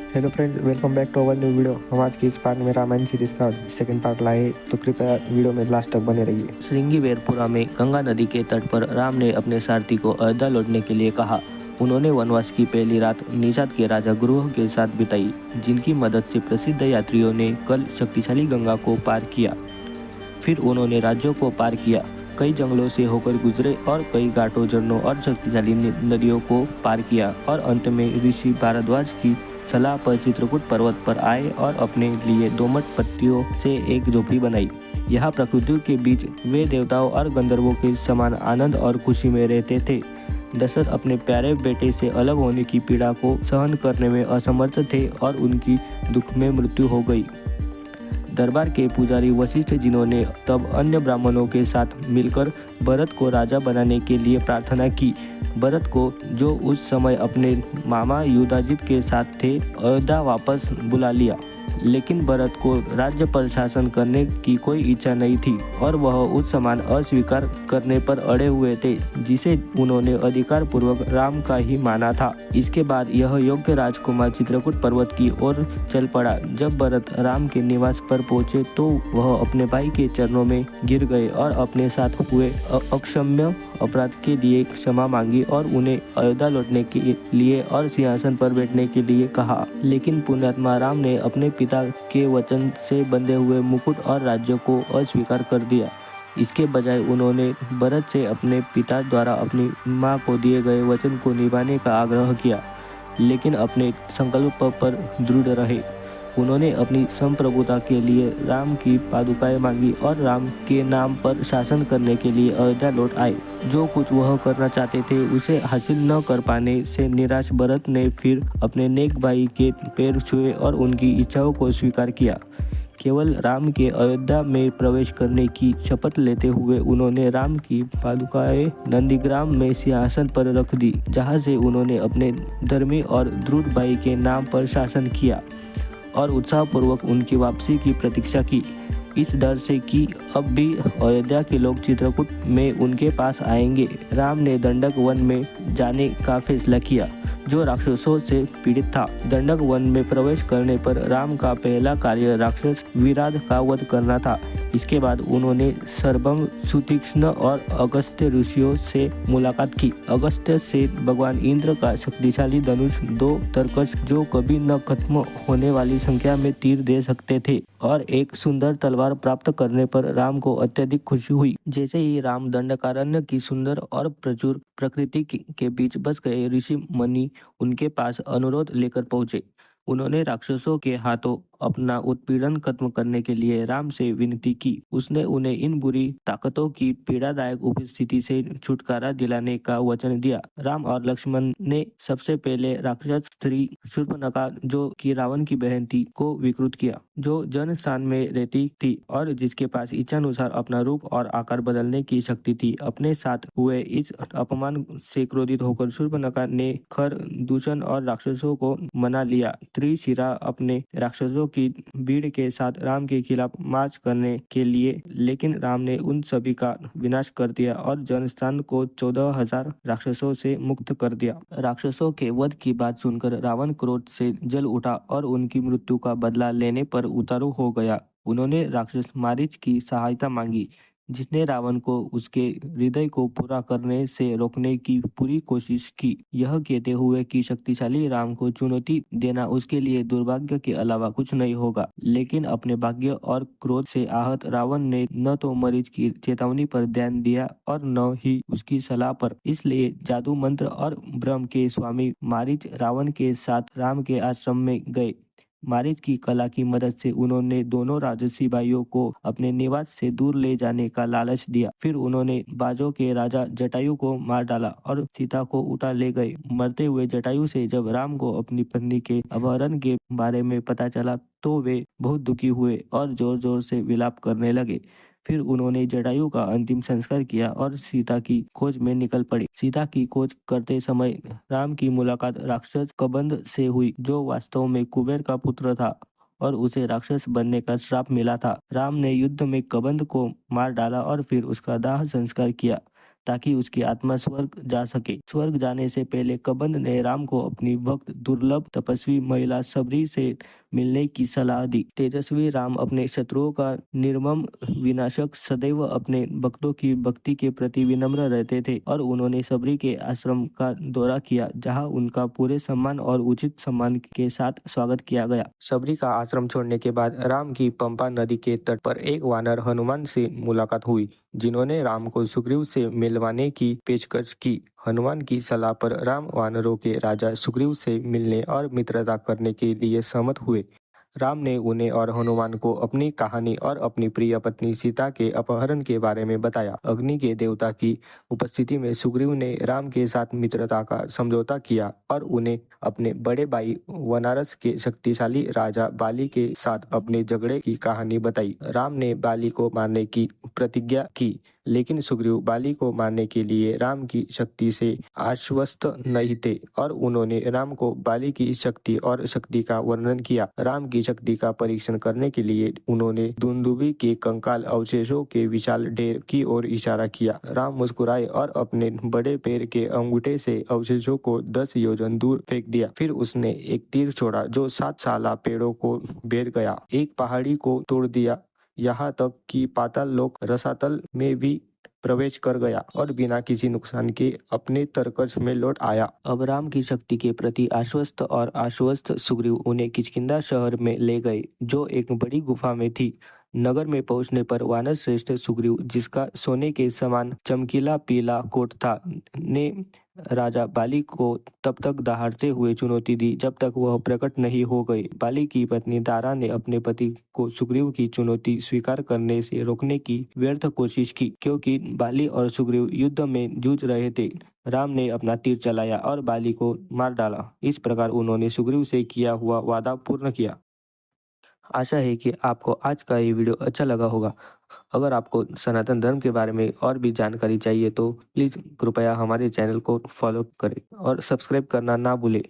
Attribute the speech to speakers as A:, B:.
A: Hello friends, welcome back to our new video. हम आज के इस पार्ट में रामायण सीरीज का सेकंड पार्ट लाए, तो कृपया वीडियो में लास्ट तक बने रहिए।
B: श्रृंगीवेरपुरा में गंगा नदी के तट पर राम ने अपने सारथी को अयोध्या लौटने के लिए कहा। उन्होंने वनवास की पहली रात निषाद के राजा गुरुह के साथ बिताई, जिनकी मदद से प्रसिद्ध यात्रियों ने कल शक्तिशाली गंगा को पार किया। फिर उन्होंने राज्यों को पार किया, कई जंगलों से होकर गुजरे और कई घाटों, झरनों और शक्तिशाली नदियों को पार किया और अंत में ऋषि भारद्वाज की सलाह पर चित्रकूट पर्वत पर आए और अपने लिए दोमट पत्तियों से एक झोपड़ी बनाई। यहाँ प्रकृति के बीच वे देवताओं और गंधर्वों के समान आनंद और खुशी में रहते थे। दशरथ अपने प्यारे बेटे से अलग होने की पीड़ा को सहन करने में असमर्थ थे और उनकी दुख में मृत्यु हो गई। दरबार के पुजारी वशिष्ठ, जिन्होंने तब अन्य ब्राह्मणों के साथ मिलकर भरत को राजा बनाने के लिए प्रार्थना की, भरत को, जो उस समय अपने मामा युधाजित के साथ थे, अयोध्या वापस बुला लिया। लेकिन भरत को राज्य पर शासन करने की कोई इच्छा नहीं थी और वह उस समान अस्वीकार करने पर अड़े हुए थे जिसे उन्होंने अधिकार पूर्वक राम का ही माना था। इसके बाद यह योग्य राजकुमार चित्रकूट पर्वत की ओर चल पड़ा। जब भरत राम के निवास पर पहुंचे तो वह अपने भाई के चरणों में गिर गए और अपने साथ हुए अक्षम्य अपराध के लिए क्षमा मांगी और उन्हें अयोध्या लौटने के लिए और सिंहासन पर बैठने के लिए कहा। लेकिन पुण्यात्मा राम ने अपने पिता के वचन से बंधे हुए मुकुट और राज्य को अस्वीकार कर दिया। इसके बजाय उन्होंने भरत से अपने पिता द्वारा अपनी मां को दिए गए वचन को निभाने का आग्रह किया, लेकिन अपने संकल्प पर दृढ़ रहे। उन्होंने अपनी संप्रभुता के लिए राम की पादुकाएं मांगी और राम के नाम पर शासन करने के लिए अयोध्या लौट आए। जो कुछ वह करना चाहते थे उसे हासिल न कर पाने से निराश भरत ने फिर अपने नेक भाई के पैर छुए और उनकी इच्छाओं को स्वीकार किया। केवल राम के अयोध्या में प्रवेश करने की शपथ लेते हुए उन्होंने राम की पादुकाएं नंदीग्राम में सिंहासन पर रख दी, जहां से उन्होंने अपने धर्मी और दृढ़ भाई के नाम पर शासन किया और उत्साहपूर्वक उनकी वापसी की प्रतीक्षा की, इस डर से कि अब भी अयोध्या के लोग चित्रकूट में उनके पास आएंगे। राम ने दंडक वन में जाने का फैसला किया, जो राक्षसों से पीड़ित था। दंडक वन में प्रवेश करने पर राम का पहला कार्य राक्षस विराध का वध करना था। इसके बाद उन्होंने सर्वंग, सुतीक्ष्ण और अगस्त्य ऋषियों से मुलाकात की। अगस्त्य से भगवान इंद्र का शक्तिशाली धनुष, 2 तरकश जो कभी न खत्म होने वाली संख्या में तीर दे सकते थे, और एक सुंदर तलवार प्राप्त करने पर राम को अत्यधिक खुशी हुई। जैसे ही राम दंडकारण्य की सुंदर और प्रचुर प्रकृति के बीच बस गए, ऋषि मुनि उनके पास अनुरोध लेकर पहुंचे। उन्होंने राक्षसों के हाथों अपना उत्पीड़न खत्म करने के लिए राम से विनती की। उसने उन्हें इन बुरी ताकतों की पीड़ादायक उपस्थिति से छुटकारा दिलाने का वचन दिया। राम और लक्ष्मण ने सबसे पहले राक्षस स्त्री शूर्पणखा, जो कि रावण की बहन थी, को विकृत किया, जो जनस्थान में रहती थी और जिसके पास इच्छानुसार अपना रूप और आकार बदलने की शक्ति थी। अपने साथ हुए इस अपमान से क्रोधित होकर शूर्पणखा ने खर, दूषण और राक्षसों को मना लिया। त्रिशिरा अपने राक्षसों की भीड़ के साथ राम के खिलाफ मार्च करने के लिए, लेकिन राम ने उन सभी का विनाश कर दिया और जनस्थान को 14,000 राक्षसों से मुक्त कर दिया। राक्षसों के वध की बात सुनकर रावण क्रोध से जल उठा और उनकी मृत्यु का बदला लेने पर उतारू हो गया। उन्होंने राक्षस मारीच की सहायता मांगी, जिसने रावण को उसके हृदय को पूरा करने से रोकने की पूरी कोशिश की, यह कहते हुए कि शक्तिशाली राम को चुनौती देना उसके लिए दुर्भाग्य के अलावा कुछ नहीं होगा। लेकिन अपने भाग्य और क्रोध से आहत रावण ने न तो मरीच की चेतावनी पर ध्यान दिया और न ही उसकी सलाह पर। इसलिए जादू, मंत्र और भ्रम के स्वामी मारीच रावण के साथ राम के आश्रम में गए। मारीच की कला की मदद से उन्होंने दोनों राजसी भाइयों को अपने निवास से दूर ले जाने का लालच दिया। फिर उन्होंने बाजों के राजा जटायु को मार डाला और सीता को उठा ले गए। मरते हुए जटायु से जब राम को अपनी पत्नी के अपहरण के बारे में पता चला तो वे बहुत दुखी हुए और जोर जोर से विलाप करने लगे। फिर उन्होंने जटायु का अंतिम संस्कार किया और सीता की खोज में निकल पड़े। सीता की खोज करते समय राम की मुलाकात राक्षस कबंध से हुई, जो वास्तव में कुबेर का पुत्र था और उसे राक्षस बनने का श्राप मिला था। राम ने युद्ध में कबंध को मार डाला और फिर उसका दाह संस्कार किया ताकि उसकी आत्मा स्वर्ग जा सके। स्वर्ग जाने से पहले कबंध ने राम को अपनी भक्त दुर्लभ तपस्वी महिला सबरी से मिलने की सलाह दी। तेजस्वी राम अपने शत्रुओं का निर्मम विनाशक सदैव अपने भक्तों की भक्ति के प्रति विनम्र रहते थे और उन्होंने सबरी के आश्रम का दौरा किया, जहां उनका पूरे सम्मान और उचित सम्मान के साथ स्वागत किया गया। सबरी का आश्रम छोड़ने के बाद राम की पंपा नदी के तट पर एक वानर हनुमान से मुलाकात हुई, जिन्होंने राम को सुग्रीव से मिलवाने की पेशकश की। हनुमान की सलाह पर राम वानरों के राजा सुग्रीव से मिलने और मित्रता करने के लिए सहमत हुए। राम ने उन्हें और हनुमान को अपनी कहानी और अपनी प्रिय पत्नी सीता के अपहरण के बारे में बताया। अग्नि के देवता की उपस्थिति में सुग्रीव ने राम के साथ मित्रता का समझौता किया और उन्हें अपने बड़े भाई वनारस के शक्तिशाली राजा बाली के साथ अपने झगड़े की कहानी बताई। राम ने बाली को मारने की प्रतिज्ञा की, लेकिन सुग्रीव बाली को मारने के लिए राम की शक्ति से आश्वस्त नहीं थे और उन्होंने राम को बाली की शक्ति और शक्ति का वर्णन किया। राम की शक्ति का परीक्षण करने के लिए उन्होंने दुंदुभी के कंकाल अवशेषों के विशाल ढेर की ओर इशारा किया। राम मुस्कुराए और अपने बड़े पैर के अंगूठे से अवशेषों को 10 योजन दूर फेंक दिया। फिर उसने एक तीर छोड़ा जो 7 साला पेड़ों को भेद गया, एक पहाड़ी को तोड़ दिया, यहाँ तक कि पाताल लोक रसातल में भी प्रवेश कर गया और बिना किसी नुकसान के अपने तरकश में लौट आया। अब राम की शक्ति के प्रति आश्वस्त और आश्वस्त सुग्रीव उन्हें किष्किंधा शहर में ले गए, जो एक बड़ी गुफा में थी। नगर में पहुंचने पर वानर श्रेष्ठ सुग्रीव, जिसका सोने के समान चमकीला पीला कोट था, ने राजा बाली को तब तक दहाड़ते हुए चुनौती दी जब तक वह प्रकट नहीं हो गए। बाली की पत्नी दारा ने अपने पति को सुग्रीव की चुनौती स्वीकार करने से रोकने की व्यर्थ कोशिश की, क्योंकि बाली और सुग्रीव युद्ध में जूझ रहे थे। राम ने अपना तीर चलाया और बाली को मार डाला। इस प्रकार उन्होंने सुग्रीव से किया हुआ वादा पूर्ण किया। आशा है कि आपको आज का ये वीडियो अच्छा लगा होगा। अगर आपको सनातन धर्म के बारे में और भी जानकारी चाहिए तो प्लीज़ कृपया हमारे चैनल को फॉलो करें और सब्सक्राइब करना ना भूलें।